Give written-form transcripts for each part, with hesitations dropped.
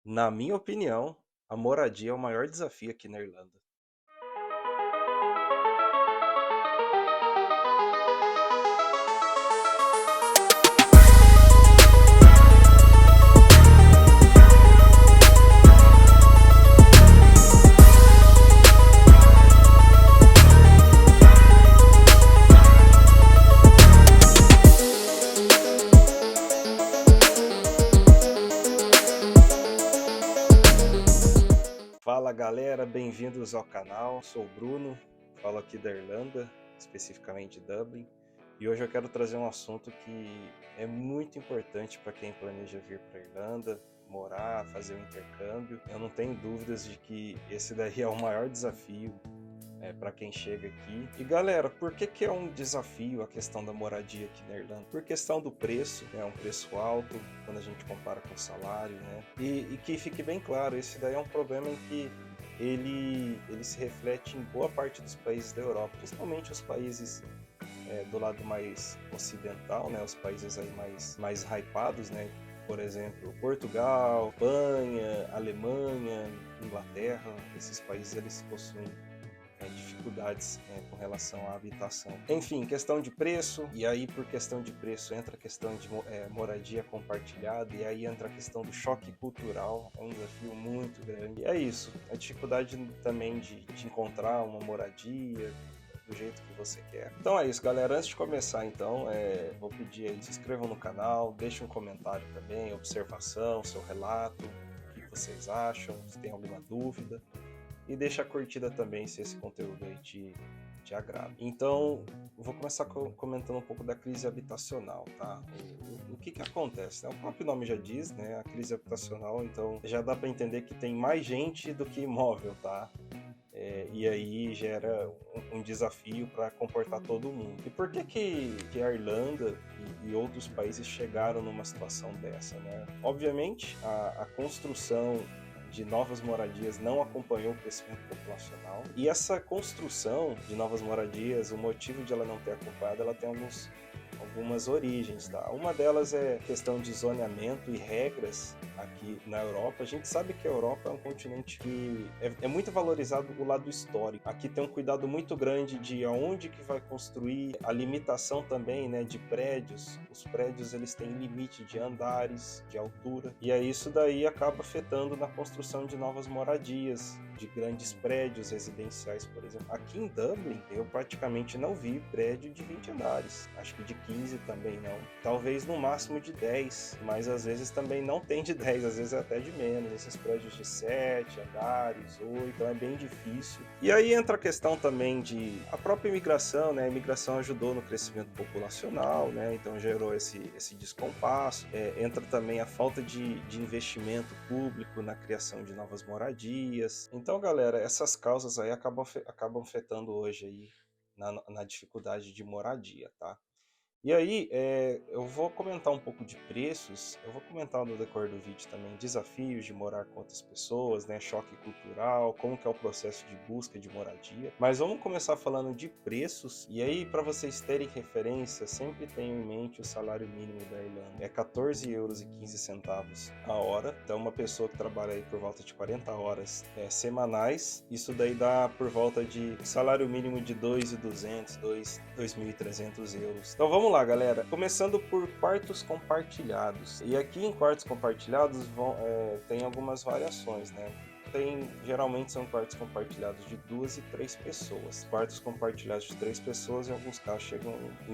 Na minha opinião, a moradia é o maior desafio aqui na Irlanda. Fala galera, bem-vindos ao canal. Sou o Bruno, falo aqui da Irlanda, especificamente de Dublin, e hoje eu quero trazer um assunto que é muito importante para quem planeja vir para a Irlanda, morar, fazer um intercâmbio. Eu não tenho dúvidas de que esse daí é o maior desafio para quem chega aqui. E galera, por que é um desafio a questão da moradia aqui na Irlanda? Por questão do preço, é um preço alto quando a gente compara com o salário, né? E que fique bem claro, esse daí é um problema em que ele se reflete em boa parte dos países da Europa, principalmente os países do lado mais ocidental, né? Os países aí mais hypados, né? Por exemplo, Portugal, Espanha, Alemanha, Inglaterra, esses países eles possuem dificuldades com relação à habitação. Enfim, questão de preço, e aí por questão de preço entra a questão de moradia compartilhada, e aí entra a questão do choque cultural, é um desafio muito grande. E é isso, a dificuldade também de encontrar uma moradia do jeito que você quer. Então é isso, galera. Antes de começar, então, vou pedir aí, se inscrevam no canal, deixem um comentário também, observação, seu relato, o que vocês acham, se tem alguma dúvida. E deixa a curtida também se esse conteúdo aí te agrada. Então, vou começar comentando um pouco da crise habitacional, tá? O que acontece, né? O próprio nome já diz, né? A crise habitacional, então já dá para entender que tem mais gente do que imóvel, tá? E aí gera um desafio para comportar todo mundo. E por que a Irlanda e outros países chegaram numa situação dessa, né? Obviamente, a construção de novas moradias não acompanhou o crescimento populacional. E essa construção de novas moradias, o motivo de ela não ter acompanhado, ela tem algumas origens, tá? Uma delas é questão de zoneamento e regras aqui na Europa. A gente sabe que a Europa é um continente que é muito valorizado o lado histórico. Aqui tem um cuidado muito grande de aonde que vai construir, a limitação também, né, de prédios. Os prédios eles têm limite de andares, de altura, e aí isso daí acaba afetando na construção de novas moradias, de grandes prédios residenciais, por exemplo. Aqui em Dublin, eu praticamente não vi prédio de 20 andares. Acho que de 15 também não. Talvez no máximo de 10, mas às vezes também não tem de 10, às vezes é até de menos. Esses prédios de 7 andares, 8, então é bem difícil. E aí entra a questão também de a própria imigração, né? A imigração ajudou no crescimento populacional, né? Então gerou esse descompasso. Entra também a falta de investimento público na criação de novas moradias. Então, galera, essas causas aí acabam afetando hoje aí na dificuldade de moradia, tá? E aí, eu vou comentar um pouco de preços, eu vou comentar no decorrer do vídeo também desafios de morar com outras pessoas, né, choque cultural, como que é o processo de busca de moradia. Mas vamos começar falando de preços, e aí para vocês terem referência, sempre tenham em mente o salário mínimo da Irlanda. É 14,15 € a hora, então uma pessoa que trabalha aí por volta de 40 horas semanais, isso daí dá por volta de salário mínimo de 2.200, 2.300 euros. Então vamos lá, galera. Começando por quartos compartilhados. E aqui em quartos compartilhados tem algumas variações, né? Geralmente são quartos compartilhados de 2 e 3 pessoas. Quartos compartilhados de 3 pessoas, em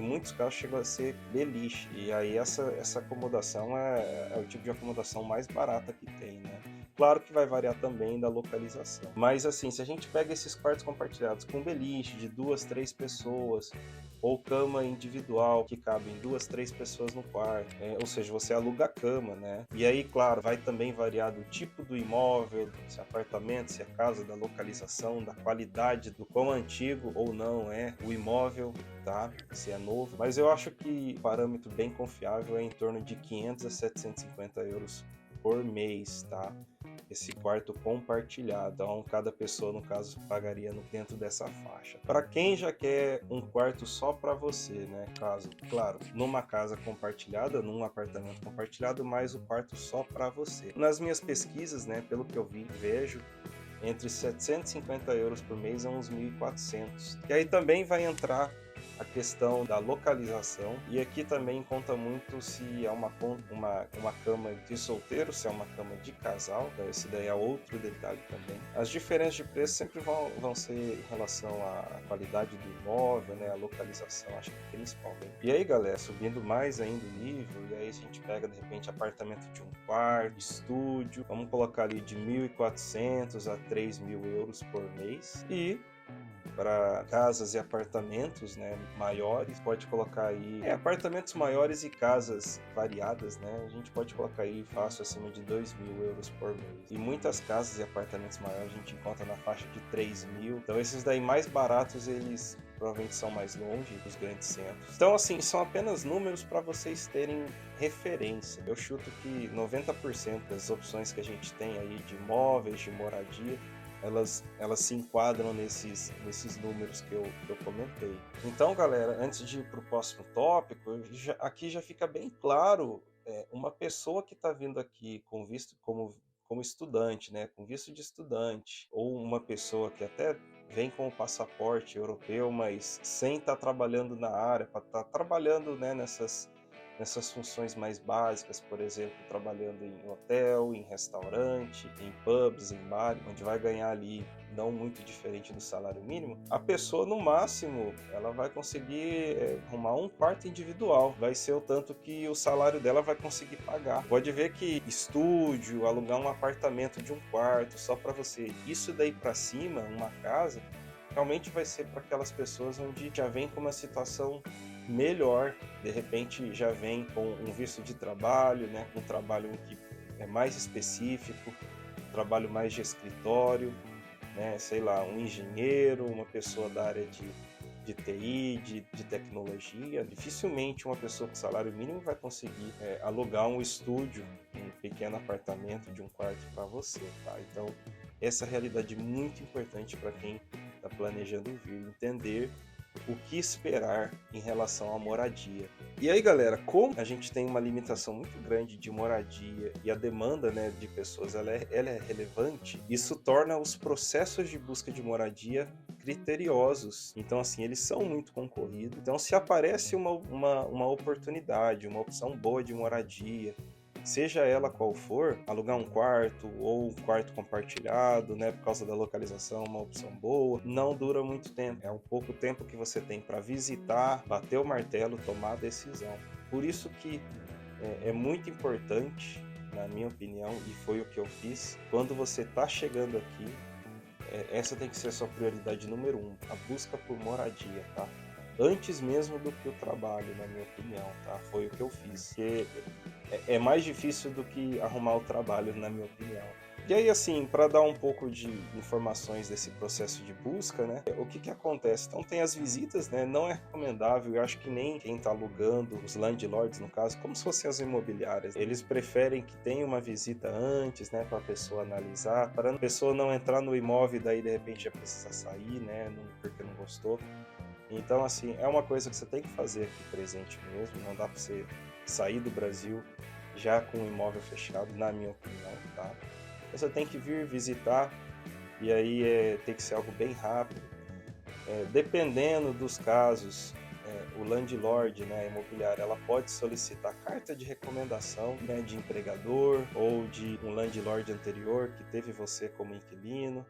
muitos casos chegam a ser beliche. E aí essa acomodação é o tipo de acomodação mais barata que tem, né? Claro que vai variar também da localização. Mas assim, se a gente pega esses quartos compartilhados com beliche de 2, 3 pessoas, ou cama individual que cabem 2, 3 pessoas no quarto, ou seja, você aluga a cama, né? E aí, claro, vai também variar do tipo do imóvel, se é apartamento, se é casa, da localização, da qualidade, do quão antigo ou não é o imóvel, tá? Se é novo. Mas eu acho que o parâmetro bem confiável é em torno de 500 a 750 euros por mês, tá? Esse quarto compartilhado, então cada pessoa, no caso, pagaria dentro dessa faixa. Para quem já quer um quarto só para você, né? Caso, claro, numa casa compartilhada, num apartamento compartilhado, mas o quarto só para você. Nas minhas pesquisas, né, pelo que eu vejo, entre 750 euros por mês a uns 1.400. E aí também vai entrar a questão da localização, e aqui também conta muito se é uma cama de solteiro, se é uma cama de casal, então esse daí é outro detalhe também. As diferenças de preço sempre vão ser em relação à qualidade do imóvel, né, a localização, acho que principalmente. E aí, galera, subindo mais ainda o nível, e aí a gente pega de repente apartamento de um quarto, estúdio, vamos colocar ali de 1.400 a 3.000 euros por mês, e para casas e apartamentos, né, maiores, pode colocar aí apartamentos maiores e casas variadas, né, a gente pode colocar aí fácil acima de 2.000 euros por mês. E muitas casas e apartamentos maiores a gente encontra na faixa de 3.000. Então esses daí mais baratos, eles provavelmente são mais longe dos grandes centros. Então assim, são apenas números para vocês terem referência. Eu chuto que 90% das opções que a gente tem aí de imóveis, de moradia, elas se enquadram nesses números que eu comentei. Então, galera, antes de ir para o próximo tópico, aqui já fica bem claro, uma pessoa que está vindo aqui com visto como estudante, né, com visto de estudante, ou uma pessoa que até vem com o passaporte europeu, mas sem estar trabalhando na área, para estar trabalhando, né, nessas funções mais básicas, por exemplo, trabalhando em hotel, em restaurante, em pubs, em bar, onde vai ganhar ali não muito diferente do salário mínimo, a pessoa no máximo ela vai conseguir arrumar um quarto individual, vai ser o tanto que o salário dela vai conseguir pagar. Pode ver que estúdio, alugar um apartamento de um quarto só para você, isso daí para cima, uma casa, realmente vai ser para aquelas pessoas onde já vem com uma situação melhor, de repente já vem com um visto de trabalho, né, um trabalho que é mais específico, um trabalho mais de escritório, né, sei lá, um engenheiro, uma pessoa da área de TI, de tecnologia. Dificilmente uma pessoa com salário mínimo vai conseguir alugar um estúdio, um pequeno apartamento de um quarto para você, tá? Então, essa é a realidade muito importante para quem está planejando vir, entender o que esperar em relação à moradia. E aí, galera, como a gente tem uma limitação muito grande de moradia e a demanda, né, de pessoas ela é relevante, isso torna os processos de busca de moradia criteriosos. Então, assim, eles são muito concorridos. Então, se aparece uma oportunidade, uma opção boa de moradia, seja ela qual for, alugar um quarto ou um quarto compartilhado, né, por causa da localização, uma opção boa, não dura muito tempo. É um pouco tempo que você tem para visitar, bater o martelo, tomar a decisão. Por isso que é muito importante, na minha opinião, e foi o que eu fiz, quando você está chegando aqui, essa tem que ser a sua prioridade número 1, a busca por moradia, tá? Antes mesmo do que o trabalho, na minha opinião, tá? Foi o que eu fiz. Porque é mais difícil do que arrumar o trabalho, na minha opinião. E aí, assim, para dar um pouco de informações desse processo de busca, né? O que acontece? Então, tem as visitas, né? Não é recomendável, eu acho que nem quem está alugando, os landlords, no caso, como se fossem as imobiliárias. Eles preferem que tenha uma visita antes, né? Para a pessoa analisar, para a pessoa não entrar no imóvel e daí, de repente, já precisa sair, né? Porque não gostou. Então, assim, é uma coisa que você tem que fazer aqui presente mesmo, não dá para você sair do Brasil já com o imóvel fechado, na minha opinião, tá? Você tem que vir visitar e aí tem que ser algo bem rápido. Dependendo dos casos, o landlord, né, a imobiliária, ela pode solicitar carta de recomendação, né, de empregador ou de um landlord anterior que teve você como inquilino,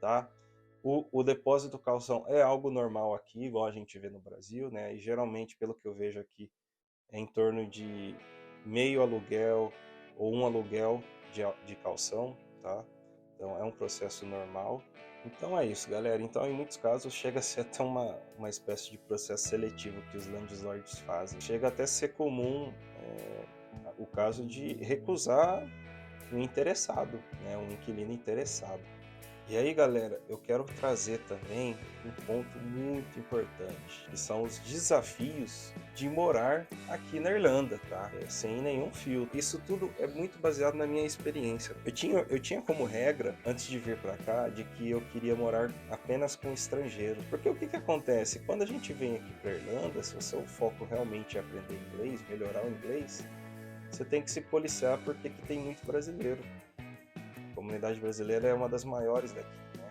tá? O depósito calção é algo normal aqui, igual a gente vê no Brasil, né? E geralmente, pelo que eu vejo aqui, é em torno de meio aluguel ou um aluguel de calção, tá? Então é um processo normal. Então é isso, galera. Então, em muitos casos, chega a ser até uma espécie de processo seletivo que os landlords fazem. Chega até a ser comum o caso de recusar um interessado, né? Um inquilino interessado. E aí, galera, eu quero trazer também um ponto muito importante, que são os desafios de morar aqui na Irlanda, tá? Sem nenhum filtro. Isso tudo é muito baseado na minha experiência. Eu tinha como regra, antes de vir para cá, de que eu queria morar apenas com estrangeiros. Porque o que que acontece? Quando a gente vem aqui para Irlanda, se o seu foco realmente é aprender inglês, melhorar o inglês, você tem que se policiar porque aqui tem muito brasileiro. A comunidade brasileira é uma das maiores daqui, né?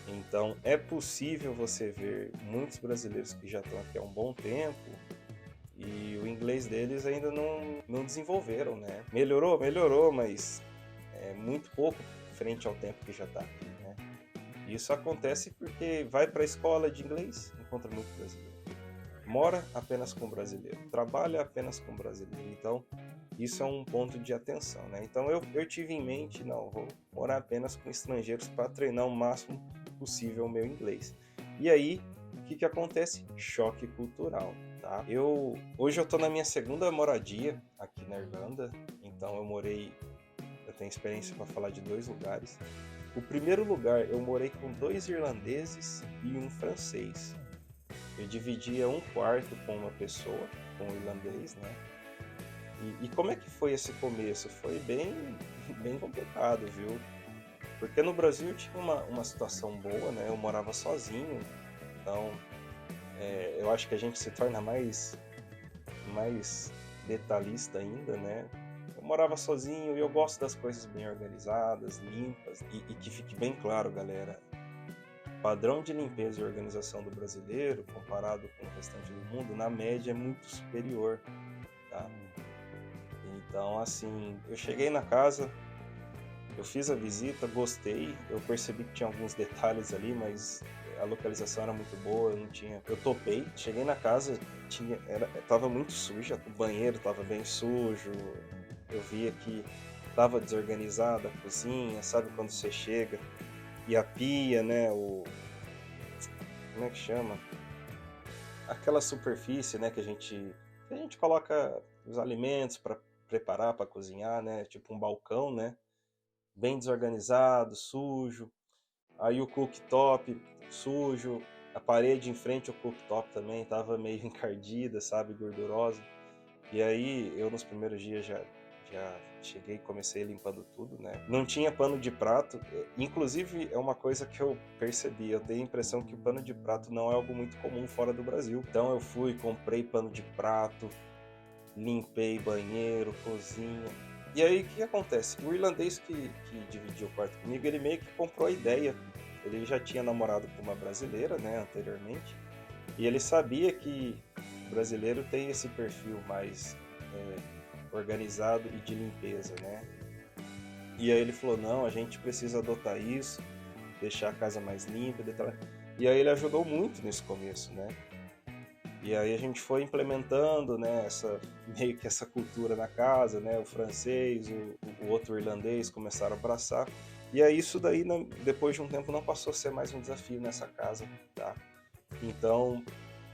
Então é possível você ver muitos brasileiros que já estão aqui há um bom tempo e o inglês deles ainda não desenvolveram, né? Melhorou, melhorou, mas é muito pouco frente ao tempo que já está aqui, né? Isso acontece porque vai para a escola de inglês, encontra muito brasileiro. Mora apenas com brasileiro, trabalha apenas com brasileiro. Então, isso é um ponto de atenção, né? Então, eu tive em mente, não, vou morar apenas com estrangeiros para treinar o máximo possível o meu inglês. E aí, o que que acontece? Choque cultural, tá? Hoje eu tô na minha segunda moradia aqui na Irlanda, então eu tenho experiência para falar de 2 lugares. O primeiro lugar, eu morei com 2 irlandeses e um francês. Eu dividia um quarto com uma pessoa, com um irlandês, né? E como é que foi esse começo? Foi bem complicado, viu? Porque no Brasil eu tinha uma situação boa, né? Eu morava sozinho, então eu acho que a gente se torna mais detalhista ainda, né? Eu morava sozinho e eu gosto das coisas bem organizadas, limpas, e que fique bem claro, galera, o padrão de limpeza e organização do brasileiro, comparado com o restante do mundo, na média é muito superior, tá? Então, assim, eu cheguei na casa, eu fiz a visita, gostei, eu percebi que tinha alguns detalhes ali, mas a localização era muito boa, eu não tinha. Eu topei, cheguei na casa, tava muito suja, o banheiro tava bem sujo, eu via que tava desorganizada a cozinha, sabe quando você chega e a pia, né, como é que chama? Aquela superfície, né, que a gente coloca os alimentos para preparar, para cozinhar, né, tipo um balcão, né, bem desorganizado, sujo. Aí o cooktop sujo, a parede em frente ao cooktop também estava meio encardida, sabe, gordurosa. E aí eu nos primeiros dias já cheguei e comecei limpando tudo, né? Não tinha pano de prato, inclusive é uma coisa que eu percebi, eu tenho a impressão que o pano de prato não é algo muito comum fora do Brasil. Então eu fui, comprei pano de prato, limpei banheiro, cozinha. E aí o que acontece? O irlandês que dividiu o quarto comigo, ele meio que comprou a ideia. Ele já tinha namorado com uma brasileira, né, anteriormente, e ele sabia que o brasileiro tem esse perfil mais organizado e de limpeza, né? E aí ele falou, não, a gente precisa adotar isso, deixar a casa mais limpa, detalhe. E aí ele ajudou muito nesse começo, né? E aí a gente foi implementando, né, meio que essa cultura na casa, né? O francês, o outro irlandês começaram a abraçar. E aí isso daí, depois de um tempo, não passou a ser mais um desafio nessa casa, tá? Então,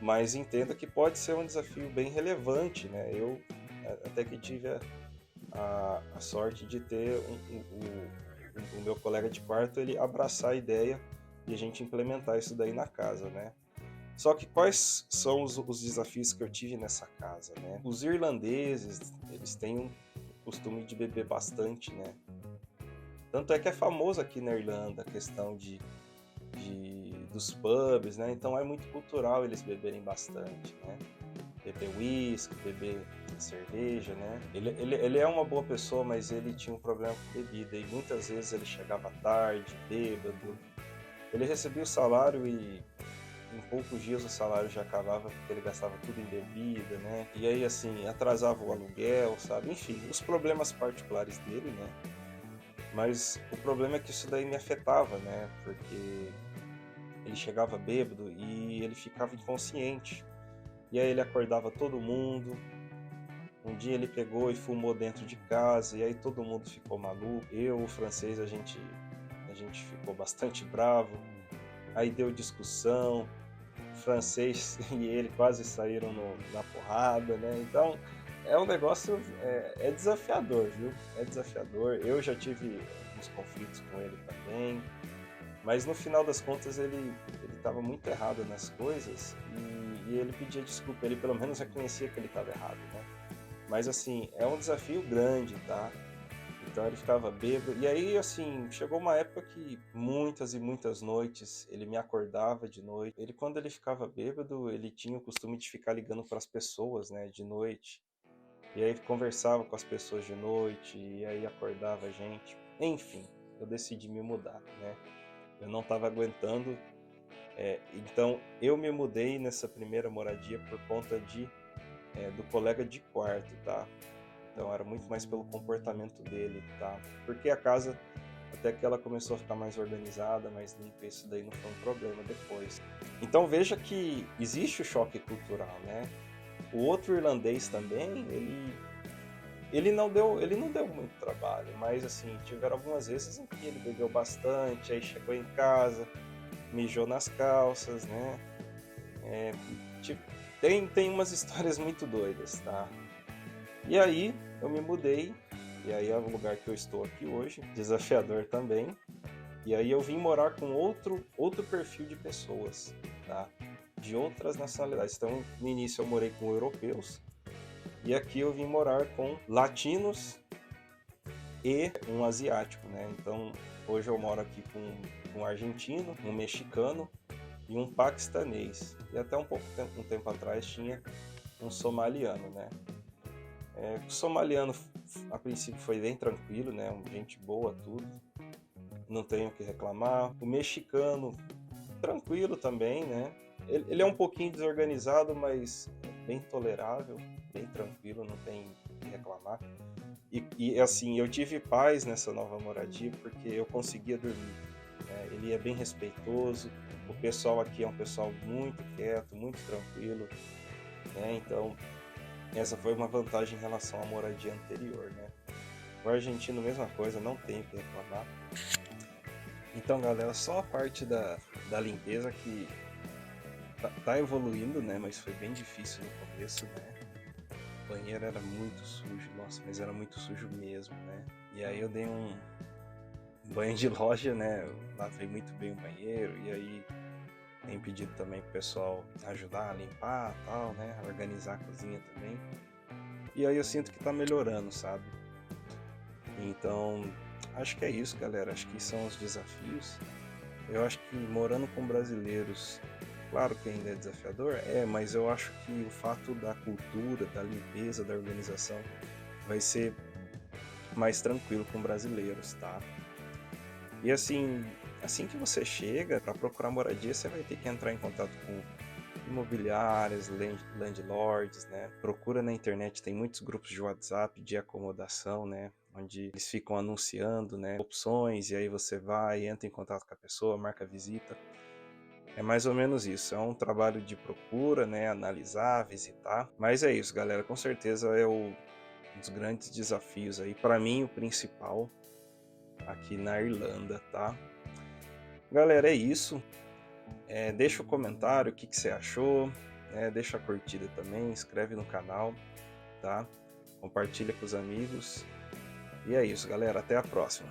mas entenda que pode ser um desafio bem relevante, né? Eu até que tive a sorte de ter o meu colega de quarto, ele abraçar a ideia e a gente implementar isso daí na casa, né? Só que quais são os desafios que eu tive nessa casa, né? Os irlandeses, eles têm um costume de beber bastante, né? Tanto é que é famoso aqui na Irlanda a questão dos pubs, né? Então é muito cultural eles beberem bastante, né? Beber uísque, beber cerveja, né? Ele é uma boa pessoa, mas ele tinha um problema com bebida e muitas vezes ele chegava tarde, bêbado. Ele recebia o salário e em poucos dias o salário já acabava porque ele gastava tudo em bebida, né? E aí, assim, atrasava o aluguel, sabe? Enfim, os problemas particulares dele, né? Mas o problema é que isso daí me afetava, né? Porque ele chegava bêbado e ele ficava inconsciente. E aí ele acordava todo mundo. Um dia ele pegou e fumou dentro de casa e aí todo mundo ficou maluco. Eu, o francês, a gente ficou bastante bravo. Aí deu discussão. O francês e ele quase saíram na porrada, né? Então é um negócio é desafiador, viu? É desafiador. Eu já tive uns conflitos com ele também. Mas no final das contas ele estava muito errado nas coisas e ele pedia desculpa, ele pelo menos reconhecia que ele estava errado, né? Mas assim, é um desafio grande, tá? Então ele ficava bêbado. E aí, assim, chegou uma época que muitas e muitas noites ele me acordava de noite. Ele, quando ele ficava bêbado, ele tinha o costume de ficar ligando para as pessoas, né, de noite. E aí conversava com as pessoas de noite, e aí acordava a gente. Enfim, eu decidi me mudar, né? Eu não estava aguentando. Então eu me mudei nessa primeira moradia por conta do colega de quarto, tá? Então era muito mais pelo comportamento dele, tá? Porque a casa, até que ela começou a ficar mais organizada, mais limpa, isso daí não foi um problema depois. Então veja que existe o choque cultural, né? O outro irlandês também, ele não deu muito trabalho, mas assim, tiveram algumas vezes em que ele bebeu bastante, aí chegou em casa, mijou nas calças, né? Tipo, tem umas histórias muito doidas, tá? E aí eu me mudei, e aí é o lugar que eu estou aqui hoje, desafiador também. E aí eu vim morar com outro perfil de pessoas, tá? De outras nacionalidades. Então, no início eu morei com europeus, e aqui eu vim morar com latinos e um asiático, né? Então, hoje eu moro aqui com um argentino, um mexicano e um paquistanês. E até um tempo atrás tinha um somaliano, né? O somaliano, a princípio, foi bem tranquilo, né? Gente boa, tudo. Não tenho o que reclamar. O mexicano, tranquilo também, né? Ele é um pouquinho desorganizado, mas bem tolerável, bem tranquilo, não tem o que reclamar. E assim, eu tive paz nessa nova moradia porque eu conseguia dormir, né? Ele é bem respeitoso, o pessoal aqui é um pessoal muito quieto, muito tranquilo, né? Então, essa foi uma vantagem em relação à moradia anterior, né? O argentino, mesma coisa, não tem o que reclamar. Então, galera, só a parte da limpeza que tá evoluindo, né? Mas foi bem difícil no começo, né? O banheiro era muito sujo, nossa, mas era muito sujo mesmo, né? E aí eu dei um banho de loja, né? Eu lavei muito bem o banheiro e aí tem pedido também pro pessoal ajudar a limpar e tal, né? Organizar a cozinha também. E aí eu sinto que tá melhorando, sabe? Então, acho que é isso, galera. Acho que são os desafios. Eu acho que morando com brasileiros, claro que ainda é desafiador, mas eu acho que o fato da cultura, da limpeza, da organização vai ser mais tranquilo com brasileiros, tá? E assim que você chega para procurar moradia, você vai ter que entrar em contato com imobiliárias, landlords, né? Procura na internet, tem muitos grupos de WhatsApp de acomodação, né? Onde eles ficam anunciando, né, opções, e aí você vai, entra em contato com a pessoa, marca visita. É mais ou menos isso, é um trabalho de procura, né, analisar, visitar. Mas é isso, galera, com certeza é um dos grandes desafios aí, para mim o principal aqui na Irlanda, tá? Galera, é isso. Deixa o comentário, o que você achou, né? Deixa a curtida também, inscreve no canal, tá? Compartilha com os amigos. E é isso, galera. Até a próxima.